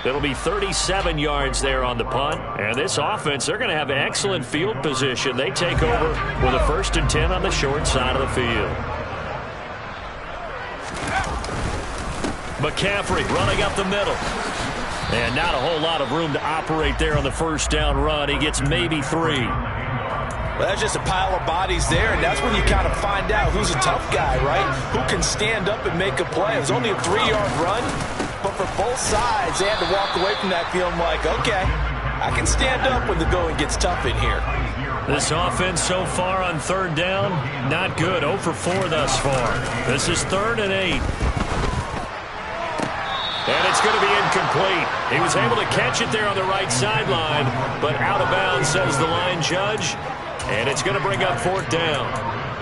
It'll be 37 yards there on the punt. And this offense, they're going to have excellent field position. They take over with a 1st and 10 on the short side of the field. McCaffrey running up the middle. And not a whole lot of room to operate there on the 1st down run. He gets maybe 3. Well, that's just a pile of bodies there, and that's when you kind of find out who's a tough guy, right? Who can stand up and make a play. It was only a 3-yard run, but for both sides, they had to walk away from that feeling like, okay, I can stand up when the going gets tough in here. This offense so far on 3rd down, not good. 0 for 4 thus far. This is 3rd and 8. And it's going to be incomplete. He was able to catch it there on the right sideline, but out of bounds, says the line judge. And it's going to bring up 4th down.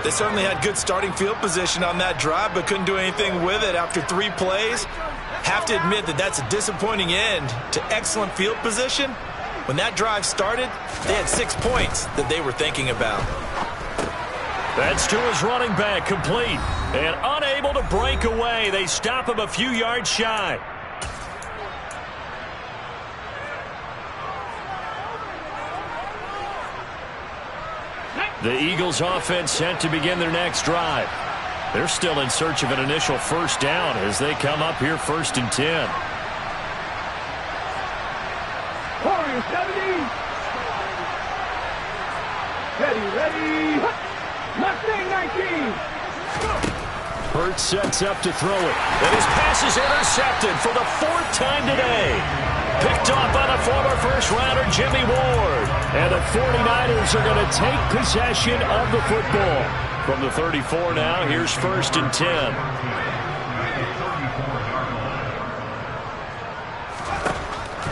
They certainly had good starting field position on that drive, but couldn't do anything with it after 3 plays. Have to admit that that's a disappointing end to excellent field position. When that drive started, they had 6 points that they were thinking about. That's to his running back, complete. And unable to break away. They stop him a few yards shy. The Eagles offense set to begin their next drive. They're still in search of an initial 1st down as they come up here 1st and 10. Warriors 70. Ready. Mustang 19. Hurts sets up to throw it. And his pass is intercepted for the 4th time today. Picked off by the former first-rounder Jimmy Ward. And the 49ers are going to take possession of the football. From the 34 now, here's 1st and 10.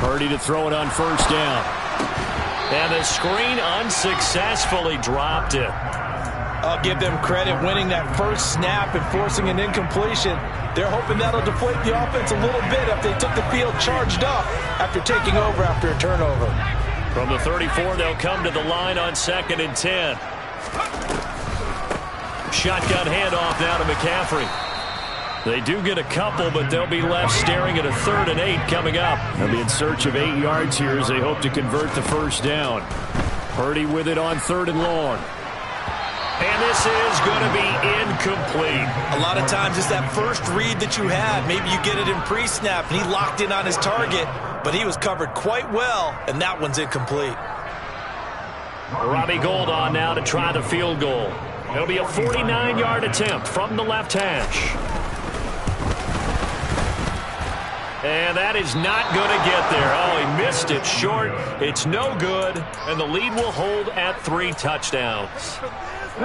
Purdy to throw it on 1st down. And the screen unsuccessfully dropped it. I'll give them credit winning that first snap and forcing an incompletion. They're hoping that'll deflate the offense a little bit if they took the field charged up after taking over after a turnover. From the 34, they'll come to the line on 2nd and 10. Shotgun handoff now to McCaffrey. They do get a couple, but they'll be left staring at a 3rd and 8 coming up. They'll be in search of 8 yards here as they hope to convert the 1st down. Purdy with it on 3rd and long. And this is going to be incomplete. A lot of times it's that first read that you have. Maybe you get it in pre-snap, and he locked in on his target, but he was covered quite well, and that one's incomplete. Robbie Gould on now to try the field goal. It'll be a 49-yard attempt from the left hash. And that is not going to get there. Oh, he missed it short. It's no good, and the lead will hold at 3 touchdowns.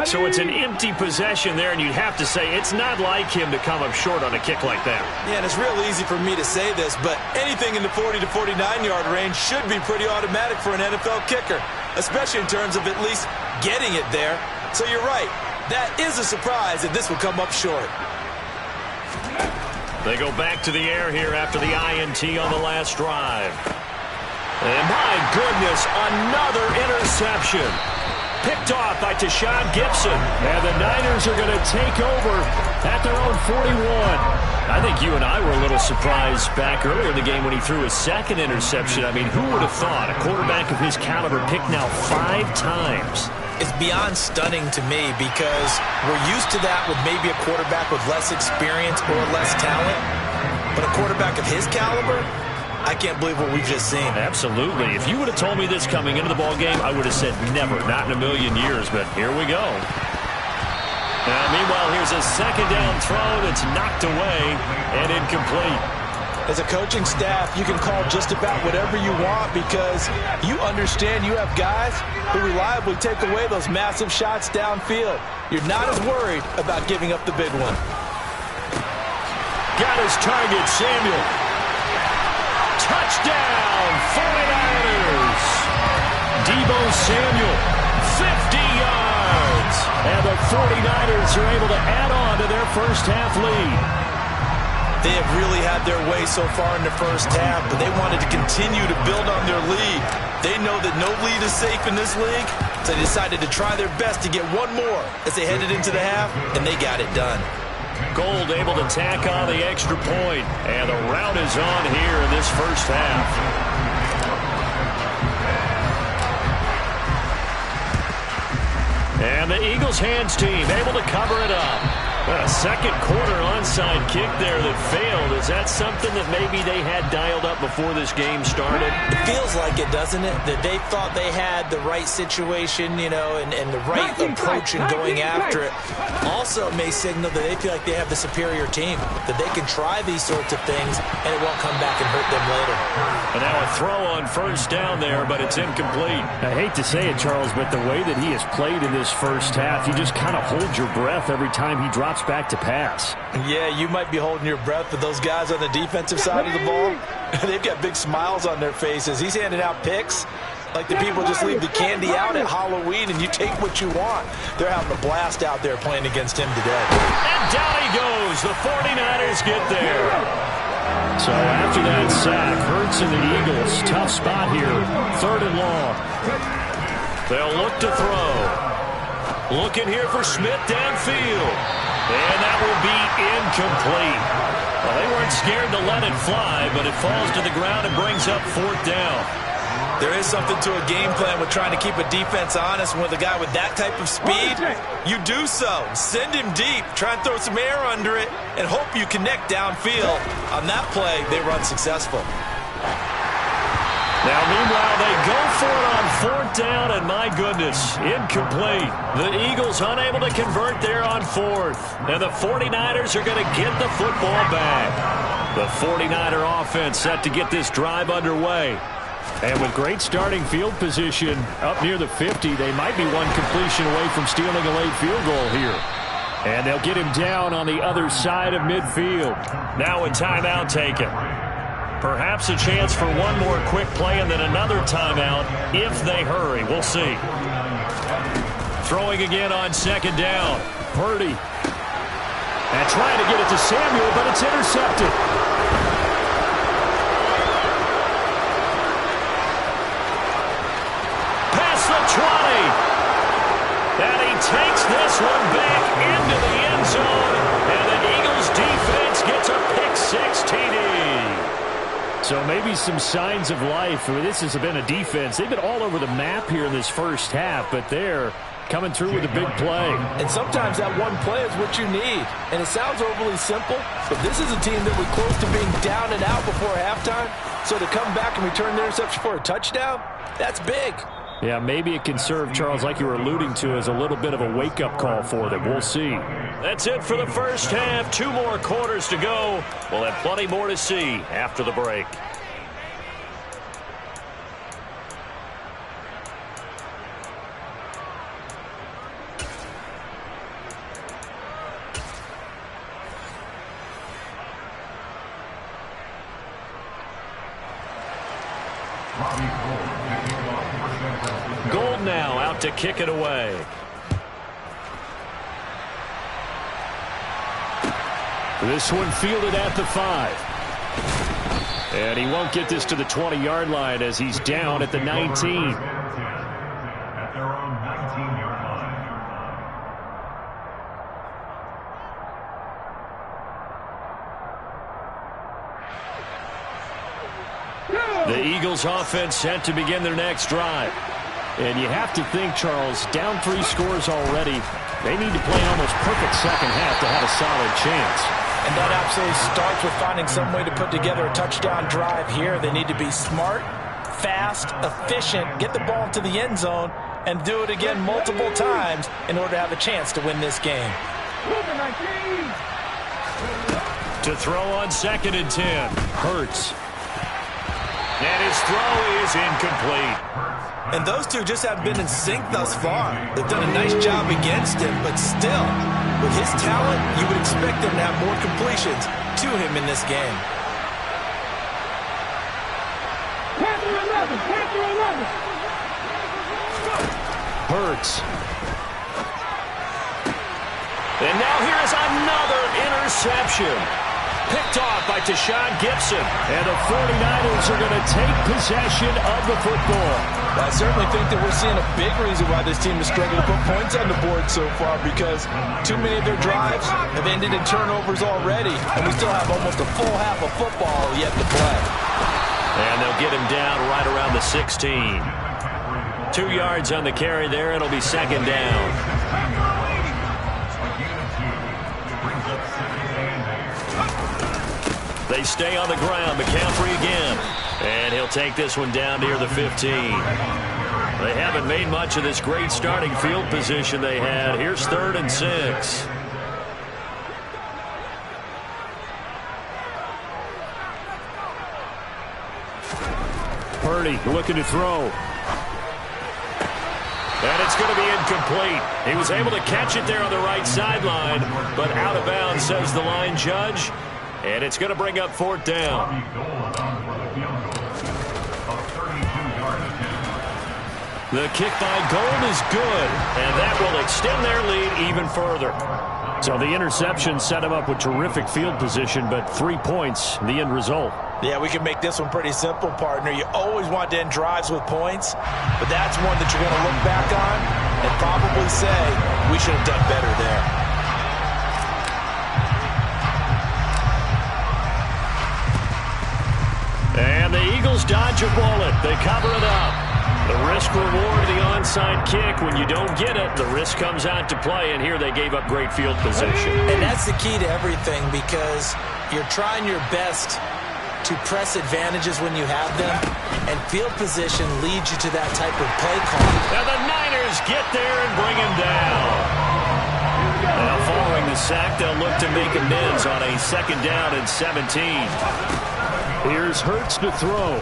So it's an empty possession there, and you'd have to say it's not like him to come up short on a kick like that. Yeah, and it's real easy for me to say this, but anything in the 40 to 49-yard range should be pretty automatic for an NFL kicker, especially in terms of at least getting it there. So you're right. That is a surprise that this will come up short. They go back to the air here after the INT on the last drive. And my goodness, another interception. Picked off by Tashawn Gibson. And the Niners are going to take over at their own 41. I think you and I were a little surprised back earlier in the game when he threw his 2nd interception. I mean, who would have thought a quarterback of his caliber picked now 5 times? It's beyond stunning to me because we're used to that with maybe a quarterback with less experience or less talent. But a quarterback of his caliber, I can't believe what we've just seen. Absolutely. If you would have told me this coming into the ballgame, I would have said never, not in a million years. But here we go. Now, meanwhile, here's a 2nd down throw that's knocked away and incomplete. As a coaching staff, you can call just about whatever you want because you understand you have guys who reliably take away those massive shots downfield. You're not as worried about giving up the big one. Got his target, Samuel. Touchdown, 49ers. Deebo Samuel, 50 yards. And the 49ers are able to add on to their first half lead. They have really had their way so far in the first half, but they wanted to continue to build on their lead. They know that no lead is safe in this league, so they decided to try their best to get one more as they headed into the half, and they got it done. Gold able to tack on the extra point. And the rout is on here in this first half. And the Eagles hands team able to cover it up. A second quarter onside kick there that failed. Is that something that maybe they had dialed up before this game started? It feels like it, doesn't it? That they thought they had the right situation, you know, and the right approach in going after it. Also may signal that they feel like they have the superior team, that they can try these sorts of things and it won't come back and hurt them later. And now a throw on first down there, but it's incomplete. I hate to say it, Charles, but the way that he has played in this first half, you just kind of hold your breath every time he drops back to pass. Yeah, you might be holding your breath, but those guys on the defensive side of the ball, they've got big smiles on their faces. He's handing out picks like the people just leave the candy out at Halloween and you take what you want. They're having a blast out there playing against him today. And down he goes. The 49ers get there. So after that sack, Hurts and the Eagles, tough spot here. 3rd and long. They'll look to throw. Looking here for Smith downfield. And that will be incomplete. Well, they weren't scared to let it fly, but it falls to the ground and brings up 4th down. There is something to a game plan with trying to keep a defense honest. And with a guy with that type of speed, you do so. Send him deep. Try and throw some air under it and hope you connect downfield. On that play, they run successful. Now, meanwhile, they go for it on 4th down, and my goodness, incomplete. The Eagles unable to convert there on 4th. And the 49ers are going to get the football back. The 49er offense set to get this drive underway. And with great starting field position up near the 50, they might be one completion away from stealing a late field goal here. And they'll get him down on the other side of midfield. Now a timeout taken. Perhaps a chance for one more quick play and then another timeout if they hurry. We'll see. Throwing again on 2nd down. Purdy. And trying to get it to Samuel, but it's intercepted. Past the 20. And he takes this one back into the end zone. And the Eagles defense gets a pick-6 TD. So maybe some signs of life. I mean, this has been a defense. They've been all over the map here in this first half, but they're coming through with a big play. And sometimes that one play is what you need. And it sounds overly simple, but this is a team that was close to being down and out before halftime. So to come back and return the interception for a touchdown, that's big. Yeah, maybe it can serve, Charles, like you were alluding to, as a little bit of a wake-up call for them. We'll see. That's it for the first half. 2 more quarters to go. We'll have plenty more to see after the break. Gold now out to kick it away. This one fielded at the 5. And he won't get this to the 20-yard line as he's down at the 19. At their own 19-yard line. The Eagles offense set to begin their next drive. And you have to think, Charles, down 3 scores already. They need to play an almost perfect second half to have a solid chance. And that absolutely starts with finding some way to put together a touchdown drive here. They need to be smart, fast, efficient, get the ball into the end zone, and do it again multiple times in order to have a chance to win this game. To throw on 2nd and 10. Hurts. And his throw is incomplete. And those two just haven't been in sync thus far. They've done a nice job against him, but still, with his talent, you would expect them to have more completions to him in this game. Hurts. And now here is another interception. Picked off by Gibson. And the 49ers are going to take possession of the football. I certainly think that we're seeing a big reason why this team is struggling to put points on the board so far, because too many of their drives have ended in turnovers already, and we still have almost a full half of football yet to play. And they'll get him down right around the 16. 2 yards on the carry there. It'll be second down. They stay on the ground. McCaffrey again. And he'll take this one down near the 15. They haven't made much of this great starting field position they had. Here's 3rd and 6. Purdy looking to throw. And it's going to be incomplete. He was able to catch it there on the right sideline, but out of bounds, says the line judge. And it's going to bring up 4th down. The kick by Gold is good, and that will extend their lead even further. So the interception set him up with terrific field position, but 3 points, the end result. Yeah, we can make this one pretty simple, partner. You always want to end drives with points, but that's one that you're going to look back on and probably say, we should have done better there. And the Eagles dodge a bullet. They cover it up. The risk-reward of the onside kick, when you don't get it, the risk comes out to play, and here they gave up great field position. And that's the key to everything, because you're trying your best to press advantages when you have them, and field position leads you to that type of play call. And the Niners get there and bring him down. Now following the sack, they'll look to make amends on a 2nd down and 17. Here's Hurts to throw.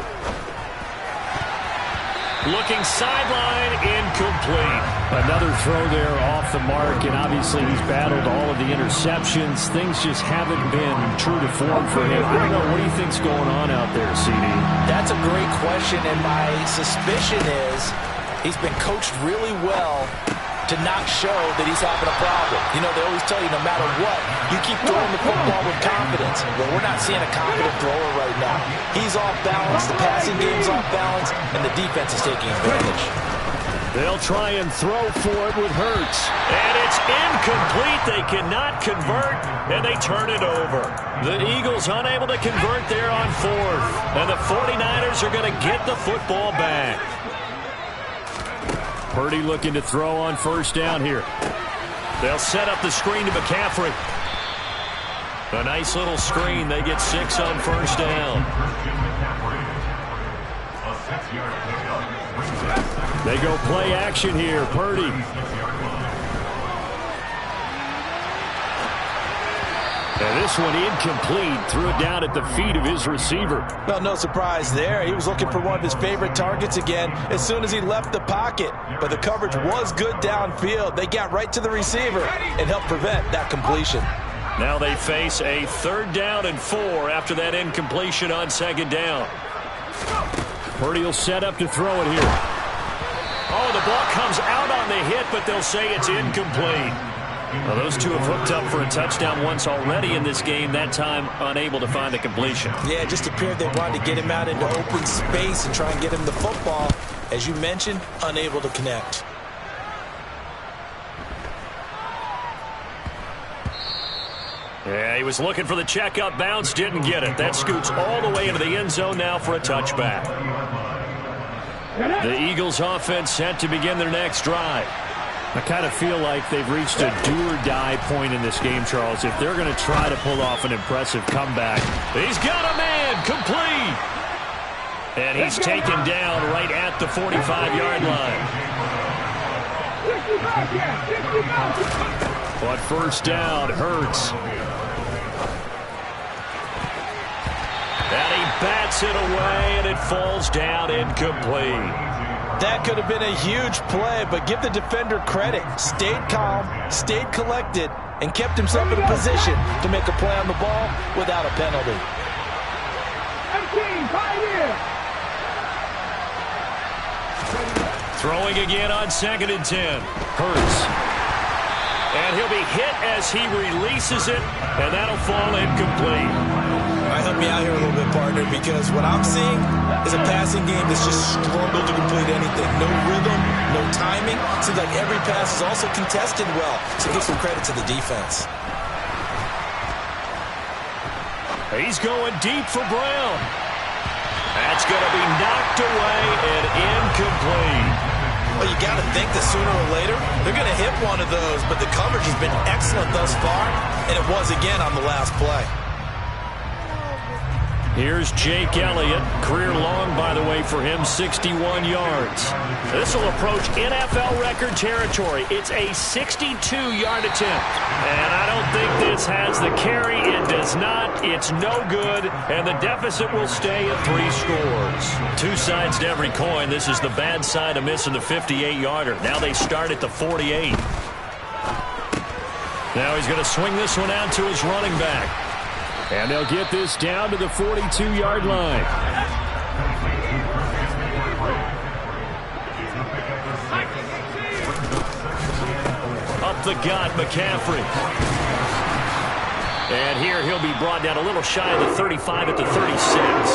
Looking sideline, incomplete. Another throw there off the mark, and obviously he's battled all of the interceptions. Things just haven't been true to form for him. I don't know, what do you think's going on out there, CD? That's a great question, and my suspicion is he's been coached really well to not show that he's having a problem. You know, they always tell you no matter what, you keep throwing the football with confidence. Well, we're not seeing a confident thrower right now. He's off balance, the passing game's off balance, and the defense is taking advantage. They'll try and throw for it with Hurts. And it's incomplete. They cannot convert, and they turn it over. The Eagles unable to convert there on 4th. And the 49ers are going to get the football back. Purdy looking to throw on 1st down here. They'll set up the screen to McCaffrey. A nice little screen. They get 6 on 1st down. They go play action here. Purdy. And this one incomplete. Threw it down at the feet of his receiver. Well, no surprise there. He was looking for one of his favorite targets again as soon as he left the pocket. But the coverage was good downfield. They got right to the receiver and helped prevent that completion. Now they face a 3rd down and 4 after that incompletion on 2nd down. Purdy will set up to throw it here. Oh, the ball comes out on the hit, but they'll say it's incomplete. Well, those two have hooked up for a touchdown once already in this game, that time unable to find the completion. Yeah, it just appeared they wanted to get him out into open space and try and get him the football. As you mentioned, unable to connect. Yeah, he was looking for the checkup bounce, didn't get it. That scoots all the way into the end zone now for a touchback. The Eagles offense set to begin their next drive. I kind of feel like they've reached a do-or-die point in this game, Charles. If they're going to try to pull off an impressive comeback. He's got a man, complete. And he's taken down right at the 45-yard line. But 1st down, Hurts. And he bats it away, and it falls down incomplete. That could have been a huge play, but give the defender credit. Stayed calm, stayed collected, and kept himself in a position to make a play on the ball without a penalty. Throwing again on 2nd and 10. Hurts. And he'll be hit as he releases it, and that'll fall incomplete. help me out here a little bit, partner, because what I'm seeing is a passing game that's just struggled to complete anything. No rhythm, no timing. Seems like every pass is also contested well, so give some credit to the defense. He's going deep for Brown. That's going to be knocked away and incomplete. Well, you got to think that sooner or later they're going to hit one of those, but the coverage has been excellent thus far, and it was again on the last play. Here's Jake Elliott. Career long, by the way, for him, 61 yards. This will approach NFL record territory. It's a 62-yard attempt. And I don't think this has the carry. It does not. It's no good. And the deficit will stay at 3 scores. Two sides to every coin. This is the bad side of missing the 58-yarder. Now they start at the 48. Now he's going to swing this one out to his running back. And they'll get this down to the 42-yard line. Up the gut, McCaffrey. And here he'll be brought down a little shy of the 35 at the 36.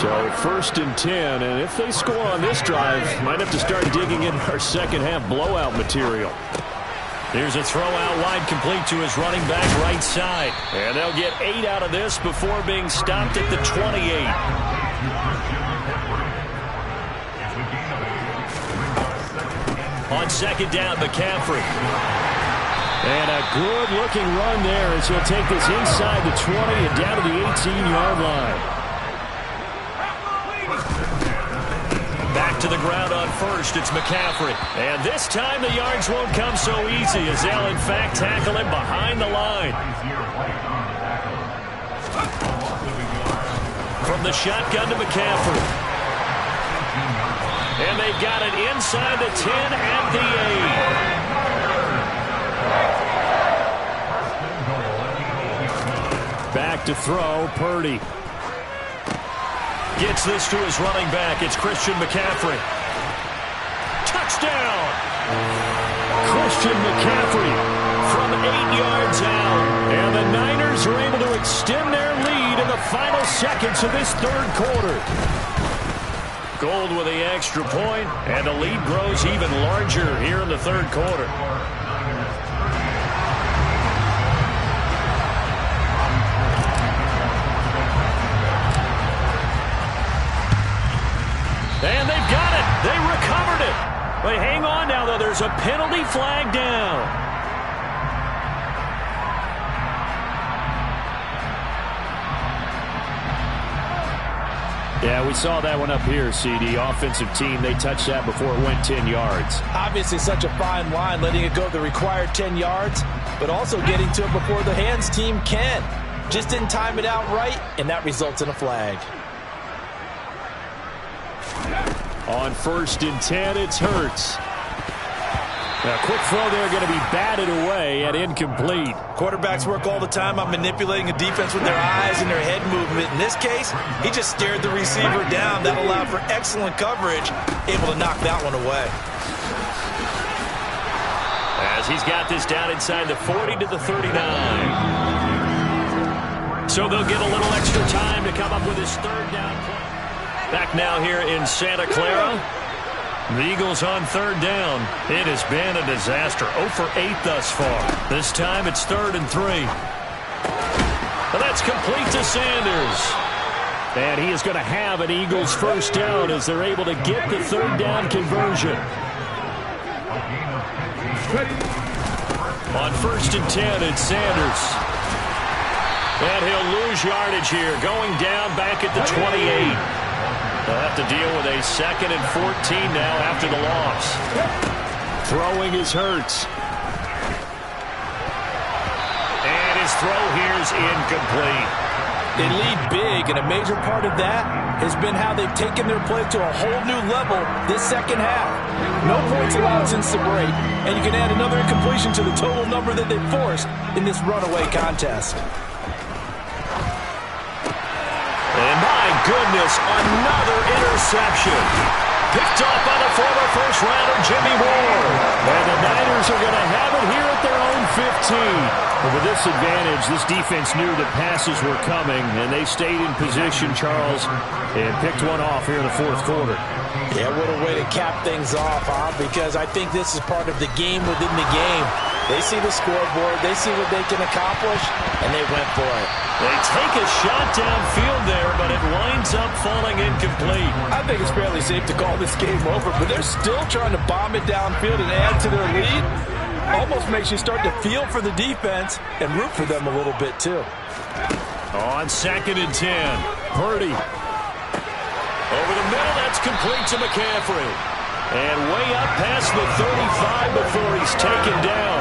So 1st and 10, and if they score on this drive, might have to start digging in our second-half blowout material. Here's a throw out wide, complete to his running back right side. And they'll get 8 out of this before being stopped at the 28. On 2nd down, McCaffrey. And a good-looking run there as he'll take this inside the 20 and down to the 18-yard line. Back to the ground on 1st, it's McCaffrey. And this time the yards won't come so easy as they'll in fact tackle him behind the line. From the shotgun to McCaffrey. And they've got it inside the 10 at the 8. Back to throw, Purdy. Gets this to his running back. It's Christian McCaffrey. Touchdown! Christian McCaffrey from 8 yards out. And the Niners are able to extend their lead in the final seconds of this 3rd quarter. Gold with the extra point, and the lead grows even larger here in the 3rd quarter. And they've got it. They recovered it. But hang on now, though. There's a penalty flag down. Yeah, we saw that one up here, CD. Offensive team, they touched that before it went 10 yards. Obviously such a fine line, letting it go the required 10 yards, but also getting to it before the hands team can. Just didn't time it out right, and that results in a flag. On 1st and 10, it's Hurts. A quick throw there, going to be batted away and incomplete. Quarterbacks work all the time on manipulating a defense with their eyes and their head movement. In this case, he just stared the receiver down. That allowed for excellent coverage, able to knock that one away. As he's got this down inside the 40 to the 39. So they'll get a little extra time to come up with his 3rd down play. Back now here in Santa Clara. The Eagles on 3rd down. It has been a disaster. 0 for 8 thus far. This time it's 3rd and 3. And that's complete to Sanders. And he is going to have an Eagles 1st down as they're able to get the 3rd down conversion. On 1st and 10, it's Sanders. And he'll lose yardage here, going down back at the 28. They'll have to deal with a 2nd and 14 now after the loss. Throwing is Hurts. And his throw here is incomplete. They lead big, and a major part of that has been how they've taken their play to a whole new level this 2nd half. No points allowed since the break, and you can add another incompletion to the total number that they've forced in this runaway contest. And my goodness, another interception. Picked off by the former first-rounder Jimmy Ward. And the Niners are going to have it here at their own 15. But with this advantage, this defense knew that passes were coming, and they stayed in position, Charles, and picked one off here in the fourth quarter. Yeah, what a way to cap things off, huh? Because I think this is part of the game within the game. They see the scoreboard, they see what they can accomplish, and they went for it. They take a shot downfield there, but it winds up falling incomplete. I think it's fairly safe to call this game over, but they're still trying to bomb it downfield and add to their lead. Almost makes you start to feel for the defense and root for them a little bit, too. On 2nd and 10, Purdy. Over the middle, that's complete to McCaffrey. And way up past the 35 before he's taken down.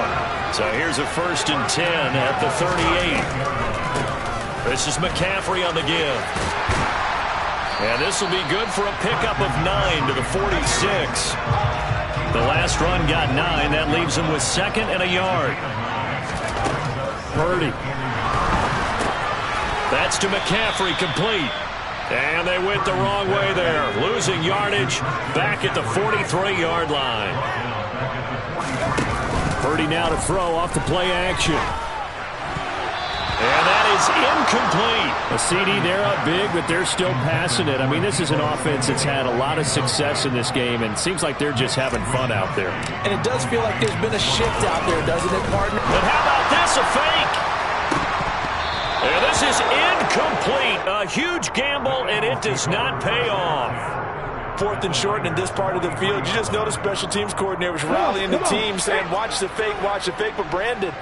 So here's a 1st and 10 at the 38. This is McCaffrey on the give. And this will be good for a pickup of 9 to the 46. The last run got 9. That leaves him with 2nd and a yard. Purdy. That's to McCaffrey, complete. And they went the wrong way there. Losing yardage back at the 43-yard line. Purdy now to throw off the play action. And that is incomplete. A CD, they're up big, but they're still passing it. I mean, this is an offense that's had a lot of success in this game, and it seems like they're just having fun out there. And it does feel like there's been a shift out there, doesn't it, partner? But how about this, a fake? And this is incomplete. A huge gamble, and it does not pay off. 4th and short in this part of the field. You just notice special teams coordinators rallying the team, saying, watch the fake, but Brandon,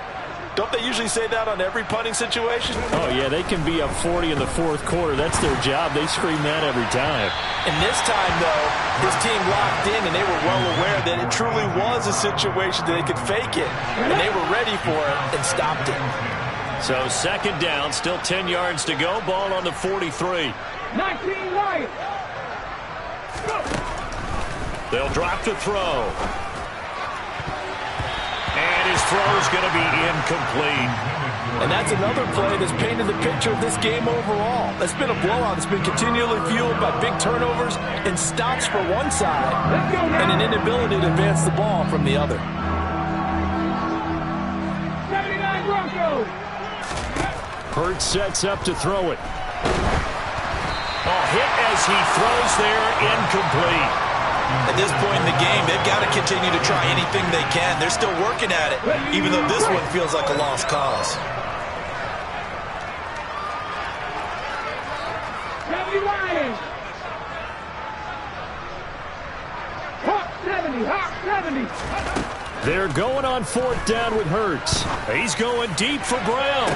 don't they usually say that on every punting situation? Oh, yeah, they can be up 40 in the fourth quarter. That's their job. They scream that every time. And this time, though, this team locked in, and they were well aware that it truly was a situation that they could fake it. And they were ready for it and stopped it. So 2nd down, still 10 yards to go. Ball on the 43. 19 right. They'll drop to throw. And his throw is going to be incomplete. And that's another play that's painted the picture of this game overall. It's been a blowout. It's been continually fueled by big turnovers and stops for one side and an inability to advance the ball from the other. 79 Broncos. Hurts sets up to throw it. A hit as he throws there, incomplete. At this point in the game, they've got to continue to try anything they can. They're still working at it, even though this one feels like a lost cause. 70 Hawk 70, Hawk 70. They're going on 4th down with Hurts. He's going deep for Brown.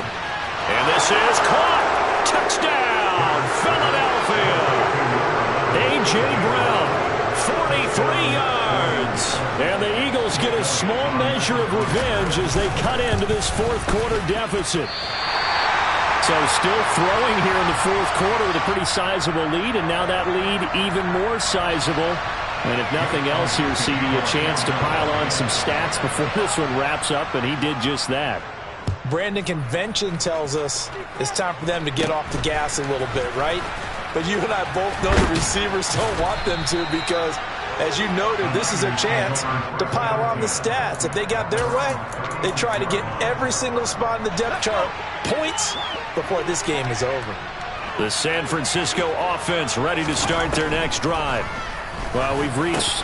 And this is caught. Touchdown, Philadelphia. A.J. Brown, 43 yards. And the Eagles get a small measure of revenge as they cut into this fourth quarter deficit. So still throwing here in the fourth quarter with a pretty sizable lead, and now that lead even more sizable. And if nothing else here, CD, a chance to pile on some stats before this one wraps up, and he did just that. Brandon, convention tells us it's time for them to get off the gas a little bit, right? But you and I both know the receivers don't want them to because, as you noted, this is a chance to pile on the stats. If they got their way, they try to get every single spot in the depth chart points before this game is over. The San Francisco offense ready to start their next drive. Well, we've reached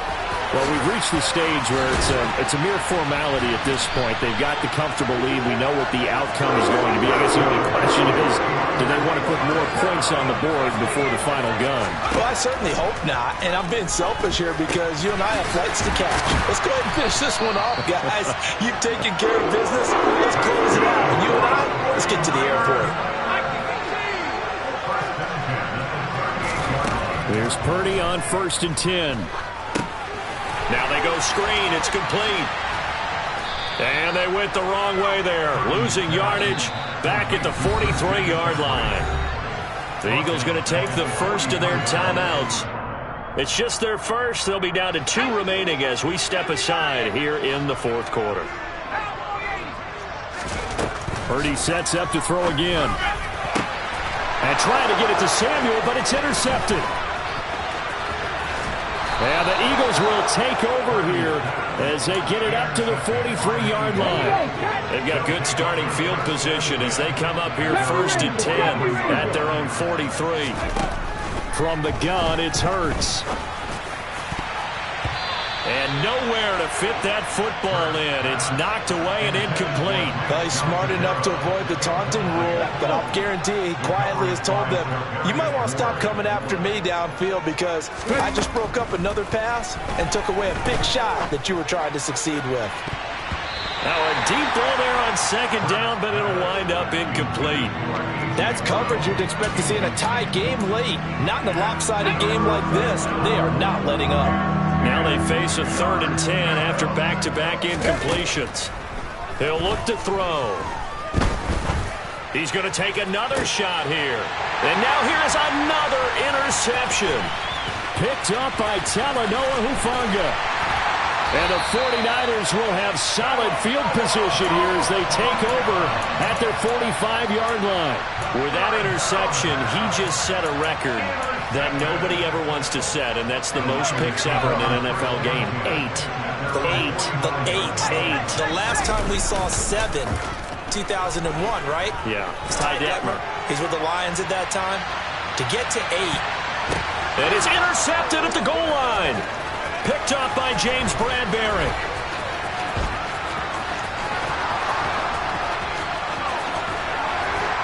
the stage where it's a mere formality at this point. They've got the comfortable lead. We know what the outcome is going to be. I guess the only question is, do they want to put more points on the board before the final gun? Well, I certainly hope not. And I'm being selfish here because you and I have flights to catch. Let's go ahead and finish this one off, guys. You've taken care of business. Let's close it out. And you and I, let's get to the airport. There's Purdy on 1st and 10. Now they go screen. It's complete. And they went the wrong way there. Losing yardage back at the 43-yard line. The Eagles going to take the first of their timeouts. It's just their first. They'll be down to 2 remaining as we step aside here in the fourth quarter. Purdy sets up to throw again. And trying to get it to Samuel, but it's intercepted. And the Eagles will take over here as they get it up to the 43-yard line. They've got good starting field position as they come up here 1st and 10 at their own 43. From the gun, it's Hurts. And nowhere to fit that football in. It's knocked away and incomplete. Well, he's smart enough to avoid the taunting rule, but I'll guarantee he quietly has told them, you might want to stop coming after me downfield because I just broke up another pass and took away a big shot that you were trying to succeed with. Now a deep ball there on 2nd down, but it'll wind up incomplete. That's coverage you'd expect to see in a tie game late. Not in a lopsided game like this. They are not letting up. Now they face a 3rd and 10 after back-to-back incompletions. He'll look to throw. He's going to take another shot here. And now here's another interception. Picked up by Talanoa Hufanga. And the 49ers will have solid field position here as they take over at their 45-yard line. With that interception, he just set a record that nobody ever wants to set, and that's the most picks ever in an NFL game. 8. The last time we saw 7, 2001, right? Yeah. Ty Detmer. He's with the Lions at that time. To get to 8. It is intercepted at the goal line. Picked up by James Bradbury.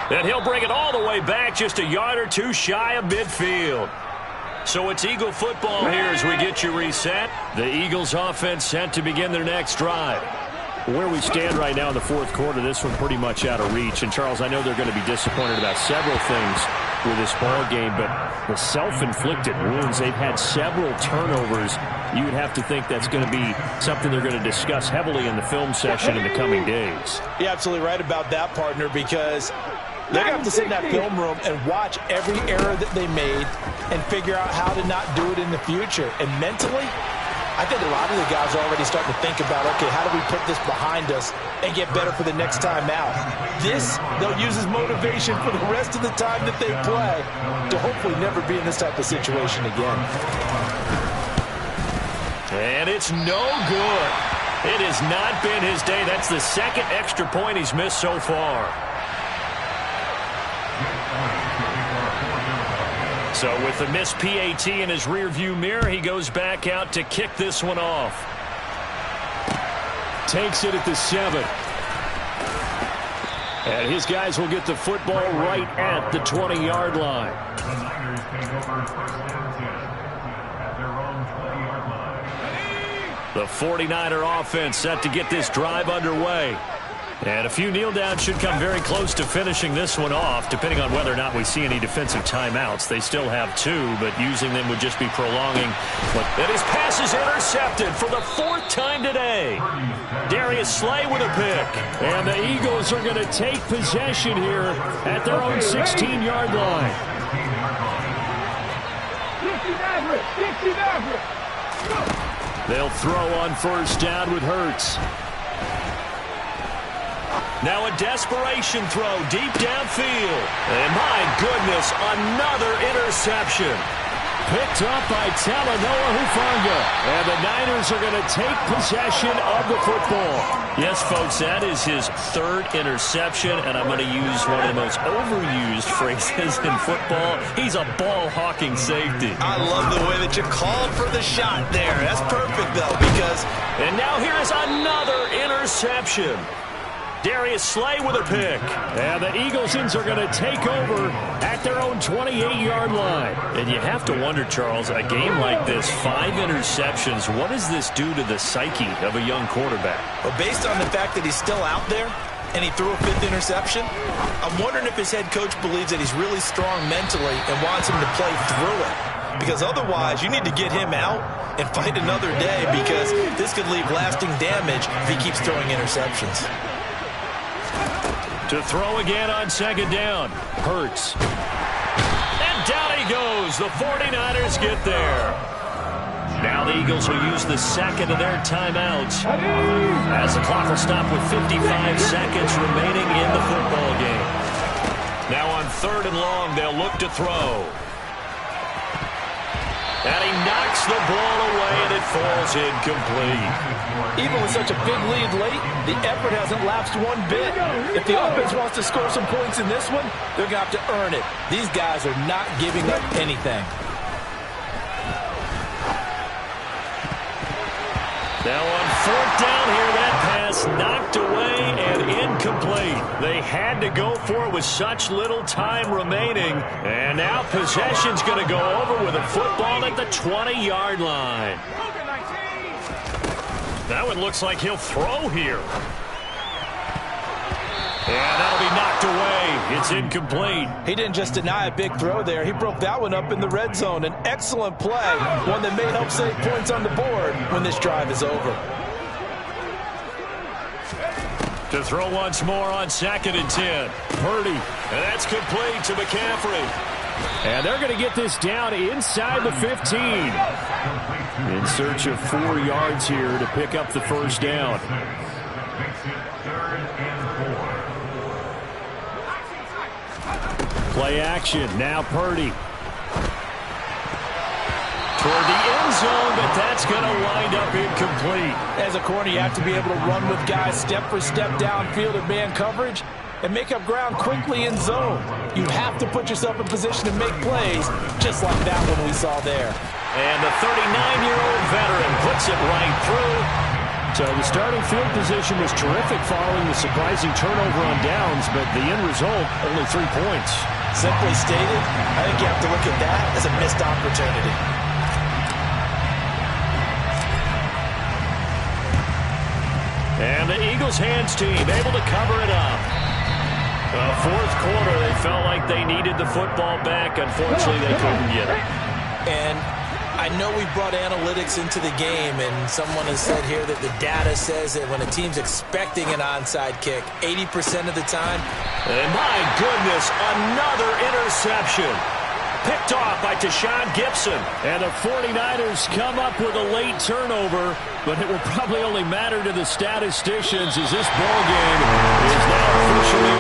And he'll bring it all the way back just a yard or two shy of midfield. So it's Eagle football here as we get you reset. The Eagles offense set to begin their next drive. Where we stand right now in the 4th quarter, this one pretty much out of reach. And, Charles, I know they're going to be disappointed about several things with this ball game, but the self-inflicted wounds, they've had several turnovers. You would have to think that's going to be something they're going to discuss heavily in the film session in the coming days. You're absolutely right about that, partner, because they're going to have to sit in that film room and watch every error that they made and figure out how to not do it in the future. And mentally, I think a lot of the guys are already starting to think about, okay, how do we put this behind us and get better for the next time out? This, they'll use as motivation for the rest of the time that they play to hopefully never be in this type of situation again. And it's no good. It has not been his day. That's the 2nd extra point he's missed so far. So with the missed PAT in his rearview mirror, he goes back out to kick this one off. Takes it at the 7. And his guys will get the football right at the 20-yard line. The Niners take over 1st and 10 at their own 20-yard line. The 49er offense set to get this drive underway. And a few kneel downs should come very close to finishing this one off, depending on whether or not we see any defensive timeouts. They still have 2, but using them would just be prolonging. And his pass is intercepted for the 4th time today. Darius Slay with a pick. And the Eagles are going to take possession here at their own 16-yard line. They'll throw on 1st down with Hurts. Now a desperation throw deep downfield. And my goodness, another interception. Picked up by Talanoa Hufanga. And the Niners are going to take possession of the football. Yes, folks, that is his 3rd interception, and I'm going to use one of the most overused phrases in football. He's a ball-hawking safety. I love the way that you called for the shot there. That's perfect, though, because... And now here is another interception. Darius Slay with a pick. And the Eaglesons are going to take over at their own 28-yard line. And you have to wonder, Charles, a game like this, 5 interceptions, what does this do to the psyche of a young quarterback? Well, based on the fact that he's still out there and he threw a 5th interception, I'm wondering if his head coach believes that he's really strong mentally and wants him to play through it. Because otherwise, you need to get him out and fight another day because this could leave lasting damage if he keeps throwing interceptions. To throw again on 2nd down. Hurts. And down he goes. The 49ers get there. Now the Eagles will use the 2nd of their timeouts as the clock will stop with 55 seconds remaining in the football game. Now on 3rd and long, they'll look to throw. And he knocks the ball away, and it falls incomplete. Even with such a big lead late, the effort hasn't lapsed one bit. If the offense wants to score some points in this one, they're going to have to earn it. These guys are not giving up anything. Now on fourth down here, that pass knocked away and incomplete. They had to go for it with such little time remaining. And now possession's going to go over with a football at the 20-yard line. That one looks like he'll throw here. And that'll be knocked away. It's incomplete. He didn't just deny a big throw there. He broke that one up in the red zone. An excellent play, one that may help save points on the board when this drive is over. To throw once more on 2nd and 10. Purdy. And that's complete to McCaffrey. And they're going to get this down inside the 15. In search of 4 yards here to pick up the first down. Play action. Now Purdy. Toward the end zone, but that's going to wind up incomplete. As a corner, you have to be able to run with guys step for step downfield in man coverage and make up ground quickly in zone. You have to put yourself in position to make plays, just like that one we saw there. And the 39-year-old veteran puts it right through. So the starting field position was terrific following the surprising turnover on downs, but the end result, only 3 points. Simply stated, I think you have to look at that as a missed opportunity. And the Eagles' hands team able to cover it up. Fourth quarter, they felt like they needed the football back. Unfortunately, they couldn't get it. And I know we brought analytics into the game, and someone has said here that the data says that when a team's expecting an onside kick, 80% of the time. And my goodness, another interception. Picked off by Gibson. And the 49ers come up with a late turnover, but it will probably only matter to the statisticians as this ball game is now officially